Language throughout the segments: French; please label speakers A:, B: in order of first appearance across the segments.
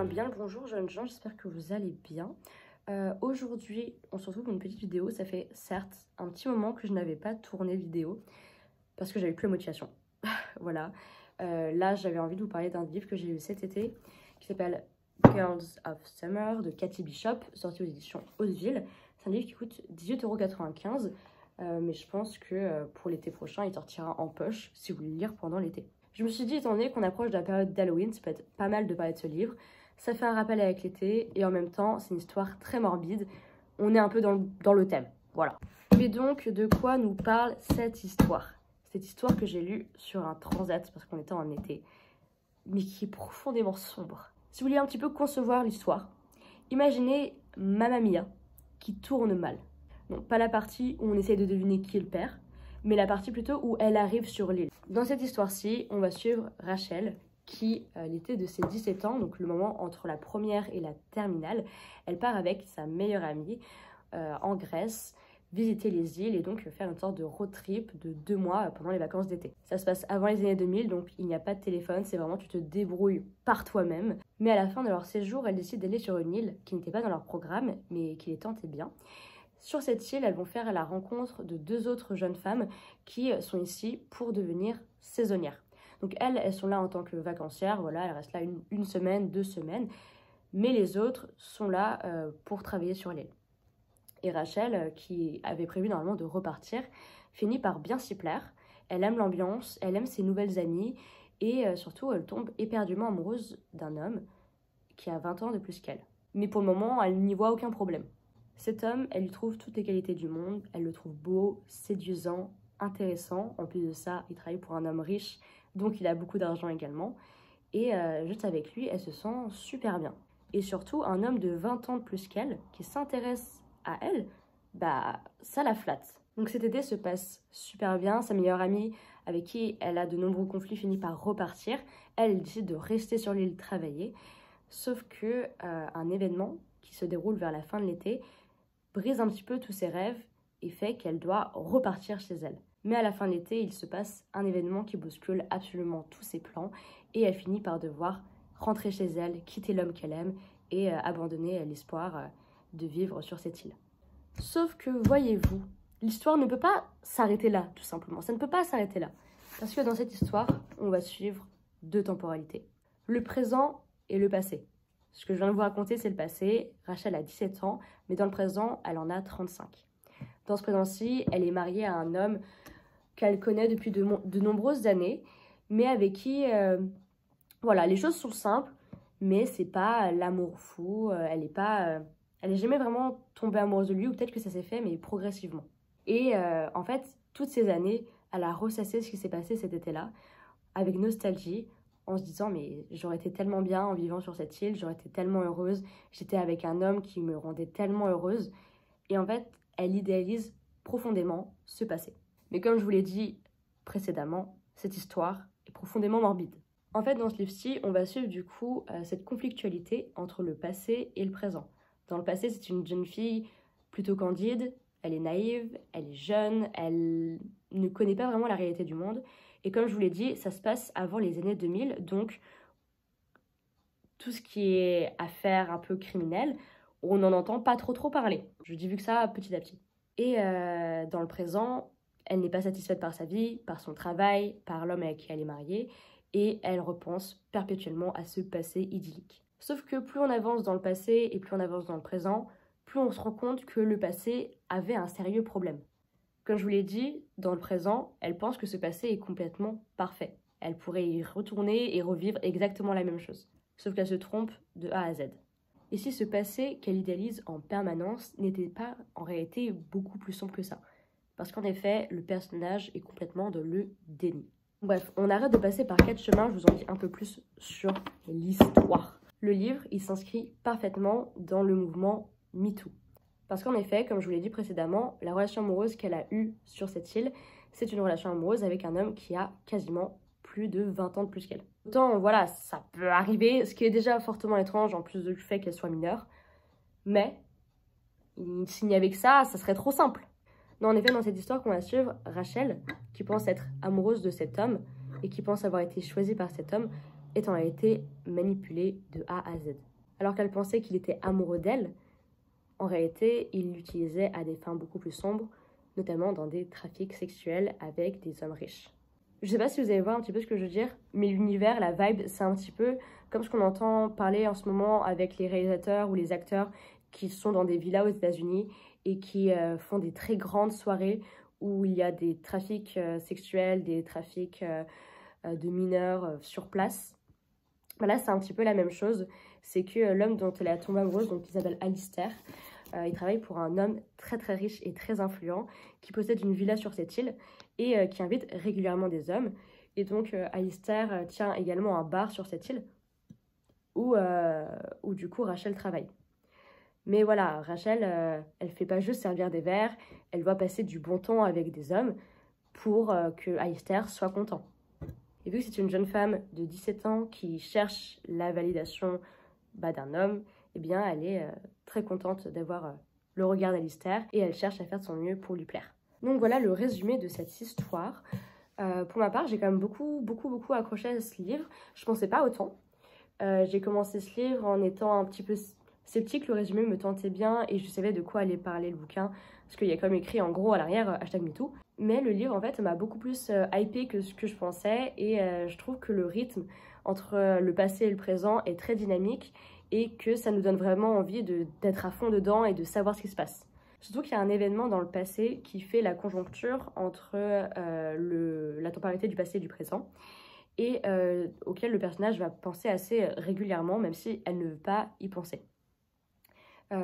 A: bien le bonjour jeunes gens, j'espère que vous allez bien. Aujourd'hui, on se retrouve pour une petite vidéo. Ça fait certes un petit moment que je n'avais pas tourné de vidéo parce que j'avais plus la motivation. Voilà. Là, j'avais envie de vous parler d'un livre que j'ai lu cet été qui s'appelle Girls of Summer de Cathy Bishop, sorti aux éditions Hauteville. C'est un livre qui coûte 18,95 €, mais je pense que pour l'été prochain, il sortira en poche si vous voulez le lire pendant l'été. Je me suis dit, étant donné qu'on approche de la période d'Halloween, ça peut être pas mal de parler de ce livre. Ça fait un rappel avec l'été et en même temps, c'est une histoire très morbide. On est un peu dans le thème, voilà. Mais donc, de quoi nous parle cette histoire? Cette histoire que j'ai lue sur un transat parce qu'on était en été, mais qui est profondément sombre. Si vous voulez un petit peu concevoir l'histoire, imaginez Mamma Mia qui tourne mal. Non, pas la partie où on essaye de deviner qui est le père, mais la partie plutôt où elle arrive sur l'île. Dans cette histoire-ci, on va suivre Rachel, qui, l'été de ses 17 ans, donc le moment entre la première et la terminale, elle part avec sa meilleure amie en Grèce, visiter les îles et donc faire une sorte de road trip de 2 mois pendant les vacances d'été. Ça se passe avant les années 2000, donc il n'y a pas de téléphone, c'est vraiment tu te débrouilles par toi-même. Mais à la fin de leur séjour, elles décident d'aller sur une île qui n'était pas dans leur programme, mais qui les tentait bien. Sur cette île, elles vont faire la rencontre de 2 autres jeunes femmes qui sont ici pour devenir saisonnières. Donc elles sont là en tant que vacancières, voilà, elles restent là une semaine, 2 semaines, mais les autres sont là pour travailler sur l'île. Et Rachel, qui avait prévu normalement de repartir, finit par bien s'y plaire. Elle aime l'ambiance, elle aime ses nouvelles amies, et surtout elle tombe éperdument amoureuse d'un homme qui a 20 ans de plus qu'elle. Mais pour le moment, elle n'y voit aucun problème. Cet homme, elle lui trouve toutes les qualités du monde, elle le trouve beau, séduisant, intéressant. En plus de ça, il travaille pour un homme riche, donc il a beaucoup d'argent également. Et juste avec lui, elle se sent super bien. Et surtout, un homme de 20 ans de plus qu'elle, qui s'intéresse à elle, bah ça la flatte. Donc cet été se passe super bien, sa meilleure amie, avec qui elle a de nombreux conflits, finit par repartir. Elle décide de rester sur l'île travailler, sauf que un événement qui se déroule vers la fin de l'été brise un petit peu tous ses rêves et fait qu'elle doit repartir chez elle. Mais à la fin de l'été, il se passe un événement qui bouscule absolument tous ses plans et elle finit par devoir rentrer chez elle, quitter l'homme qu'elle aime et abandonner l'espoir de vivre sur cette île. Sauf que, voyez-vous, l'histoire ne peut pas s'arrêter là, tout simplement. Ça ne peut pas s'arrêter là. Parce que dans cette histoire, on va suivre 2 temporalités. Le présent et le passé. Ce que je viens de vous raconter, c'est le passé. Rachel a 17 ans, mais dans le présent, elle en a 35. Dans ce présent-ci, elle est mariée à un homme qu'elle connaît depuis de nombreuses années, mais avec qui, voilà, les choses sont simples, mais c'est pas l'amour fou, elle est jamais vraiment tombée amoureuse de lui, ou peut-être que ça s'est fait, mais progressivement. Et en fait, toutes ces années, elle a ressassé ce qui s'est passé cet été-là, avec nostalgie, en se disant mais j'aurais été tellement bien en vivant sur cette île, j'aurais été tellement heureuse, j'étais avec un homme qui me rendait tellement heureuse. Et en fait, elle idéalise profondément ce passé. Mais comme je vous l'ai dit précédemment, cette histoire est profondément morbide. En fait, dans ce livre-ci, on va suivre du coup cette conflictualité entre le passé et le présent. Dans le passé, c'est une jeune fille plutôt candide, elle est naïve, elle est jeune, elle ne connaît pas vraiment la réalité du monde. Et comme je vous l'ai dit, ça se passe avant les années 2000, donc tout ce qui est affaires un peu criminelles, on n'en entend pas trop parler. Je dis vu que ça petit à petit. Et dans le présent, elle n'est pas satisfaite par sa vie, par son travail, par l'homme avec qui elle est mariée, et elle repense perpétuellement à ce passé idyllique. Sauf que plus on avance dans le passé et plus on avance dans le présent, plus on se rend compte que le passé avait un sérieux problème. Comme je vous l'ai dit, dans le présent, elle pense que ce passé est complètement parfait. Elle pourrait y retourner et revivre exactement la même chose. Sauf qu'elle se trompe de A à Z. Et si ce passé qu'elle idéalise en permanence n'était pas en réalité beaucoup plus sombre que ça? Parce qu'en effet, le personnage est complètement dans le déni. Bref, on arrête de passer par 4 chemins, je vous en dis un peu plus sur l'histoire. Le livre, il s'inscrit parfaitement dans le mouvement MeToo. Parce qu'en effet, comme je vous l'ai dit précédemment, la relation amoureuse qu'elle a eue sur cette île, c'est une relation amoureuse avec un homme qui a quasiment plus de 20 ans de plus qu'elle. Autant, voilà, ça peut arriver, ce qui est déjà fortement étrange en plus du fait qu'elle soit mineure. Mais, s'il n'y avait que ça serait trop simple. Non, en effet, dans cette histoire qu'on va suivre, Rachel, qui pense être amoureuse de cet homme et qui pense avoir été choisie par cet homme, est en réalité manipulée de A à Z. alors qu'elle pensait qu'il était amoureux d'elle, en réalité, il l'utilisait à des fins beaucoup plus sombres, notamment dans des trafics sexuels avec des hommes riches. Je sais pas si vous allez voir un petit peu ce que je veux dire, mais l'univers, la vibe, c'est un petit peu comme ce qu'on entend parler en ce moment avec les réalisateurs ou les acteurs qui sont dans des villas aux États-Unis et qui font des très grandes soirées où il y a des trafics sexuels, des trafics de mineurs sur place. Là, c'est un petit peu la même chose. C'est que l'homme dont elle est tombée amoureuse, donc qui s'appelle Alistair, il travaille pour un homme très très riche et très influent qui possède une villa sur cette île et qui invite régulièrement des hommes. Et donc Alistair tient également un bar sur cette île où du coup Rachel travaille. Mais voilà, Rachel, elle fait pas juste servir des verres, elle doit passer du bon temps avec des hommes pour que Alistair soit content. Et vu que c'est une jeune femme de 17 ans qui cherche la validation d'un homme, eh bien elle est très contente d'avoir le regard d'Alistair et elle cherche à faire de son mieux pour lui plaire. Donc voilà le résumé de cette histoire. Pour ma part, j'ai quand même beaucoup accroché à ce livre. Je pensais pas autant. J'ai commencé ce livre en étant un petit peu sceptique, le résumé me tentait bien et je savais de quoi allait parler le bouquin parce qu'il y a comme écrit en gros à l'arrière #MeToo. Mais le livre en fait m'a beaucoup plus hypé que ce que je pensais et je trouve que le rythme entre le passé et le présent est très dynamique et que ça nous donne vraiment envie d'être à fond dedans et de savoir ce qui se passe. Surtout qu'il y a un événement dans le passé qui fait la conjoncture entre la temporalité du passé et du présent et auquel le personnage va penser assez régulièrement même si elle ne veut pas y penser.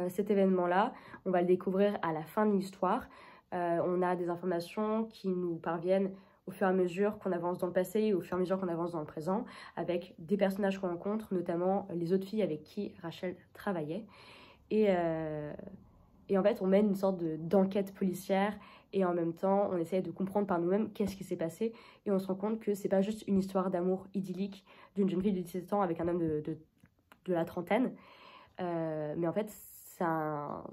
A: Cet événement-là, on va le découvrir à la fin de l'histoire. On a des informations qui nous parviennent au fur et à mesure qu'on avance dans le passé et au fur et à mesure qu'on avance dans le présent, avec des personnages qu'on rencontre, notamment les autres filles avec qui Rachel travaillait. Et en fait, on mène une sorte d'enquête policière et en même temps, on essaie de comprendre par nous-mêmes qu'est-ce qui s'est passé. Et on se rend compte que c'est pas juste une histoire d'amour idyllique d'une jeune fille de 17 ans avec un homme de la trentaine. Mais en fait,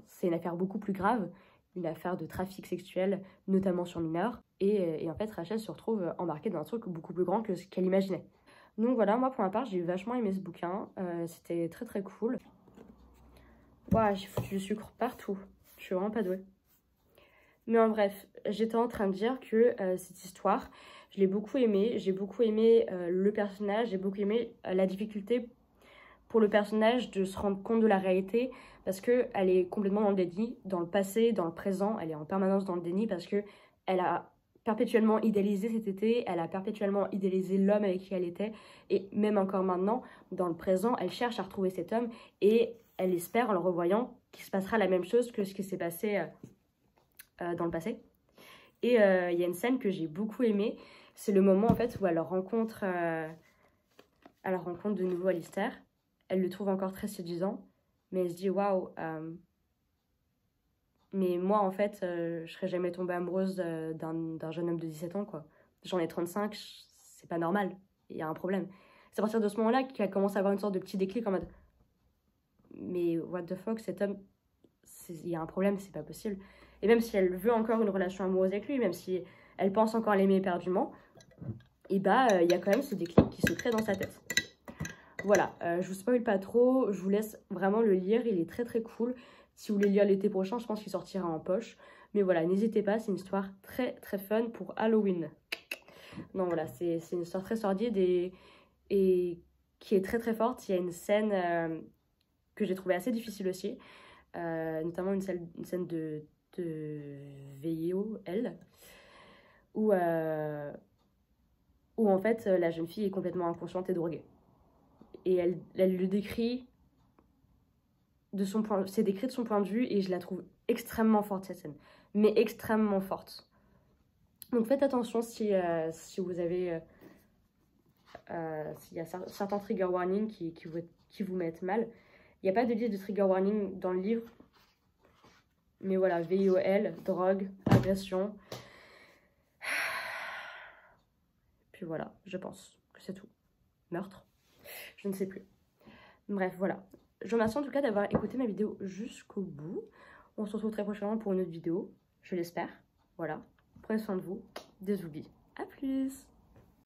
A: c'est une affaire beaucoup plus grave, une affaire de trafic sexuel, notamment sur mineurs. Et en fait, Rachel se retrouve embarquée dans un truc beaucoup plus grand que ce qu'elle imaginait. Donc voilà, moi pour ma part, j'ai vachement aimé ce bouquin. C'était très très cool. Ouah, j'ai foutu du sucre partout. Je suis vraiment pas douée. Mais en bref, j'étais en train de dire que cette histoire, je l'ai beaucoup aimée. J'ai beaucoup aimé le personnage, j'ai beaucoup aimé la difficulté pour le personnage de se rendre compte de la réalité parce qu'elle est complètement dans le déni, dans le passé, dans le présent, elle est en permanence dans le déni parce qu'elle a perpétuellement idéalisé cet été, elle a perpétuellement idéalisé l'homme avec qui elle était et même encore maintenant, dans le présent, elle cherche à retrouver cet homme et elle espère en le revoyant qu'il se passera la même chose que ce qui s'est passé dans le passé. Et il y a une scène que j'ai beaucoup aimée, c'est le moment en fait où elle rencontre de nouveau Alistair. Elle le trouve encore très séduisant, mais elle se dit waouh, mais moi en fait, je serais jamais tombée amoureuse d'un jeune homme de 17 ans quoi. J'en ai 35, c'est pas normal, il y a un problème. C'est à partir de ce moment-là qu'elle commence à avoir une sorte de petit déclic en mode mais what the fuck, cet homme, il y a un problème, c'est pas possible. Et même si elle veut encore une relation amoureuse avec lui, même si elle pense encore l'aimer éperdument, et il y a quand même ce déclic qui se crée dans sa tête. Voilà, je vous spoil pas trop, je vous laisse vraiment le lire, il est très très cool. Si vous voulez lire l'été prochain, je pense qu'il sortira en poche. Mais voilà, n'hésitez pas, c'est une histoire très très fun pour Halloween. Non voilà, c'est une histoire très sordide et qui est très très forte. Il y a une scène que j'ai trouvée assez difficile aussi, notamment une scène de VIOL, où en fait la jeune fille est complètement inconsciente et droguée. Et elle le décrit c'est décrit de son point de vue et je la trouve extrêmement forte cette scène, mais extrêmement forte. Donc faites attention si vous avez s'il y a certains trigger warnings qui vous mettent mal. Il n'y a pas de liste de trigger warning dans le livre, mais voilà, VIOL, drogue, agression. Puis voilà, je pense que c'est tout. Meurtre, je ne sais plus. Bref, voilà. Je vous remercie en tout cas d'avoir écouté ma vidéo jusqu'au bout. On se retrouve très prochainement pour une autre vidéo, je l'espère. Voilà, prenez soin de vous, des oublis. À plus!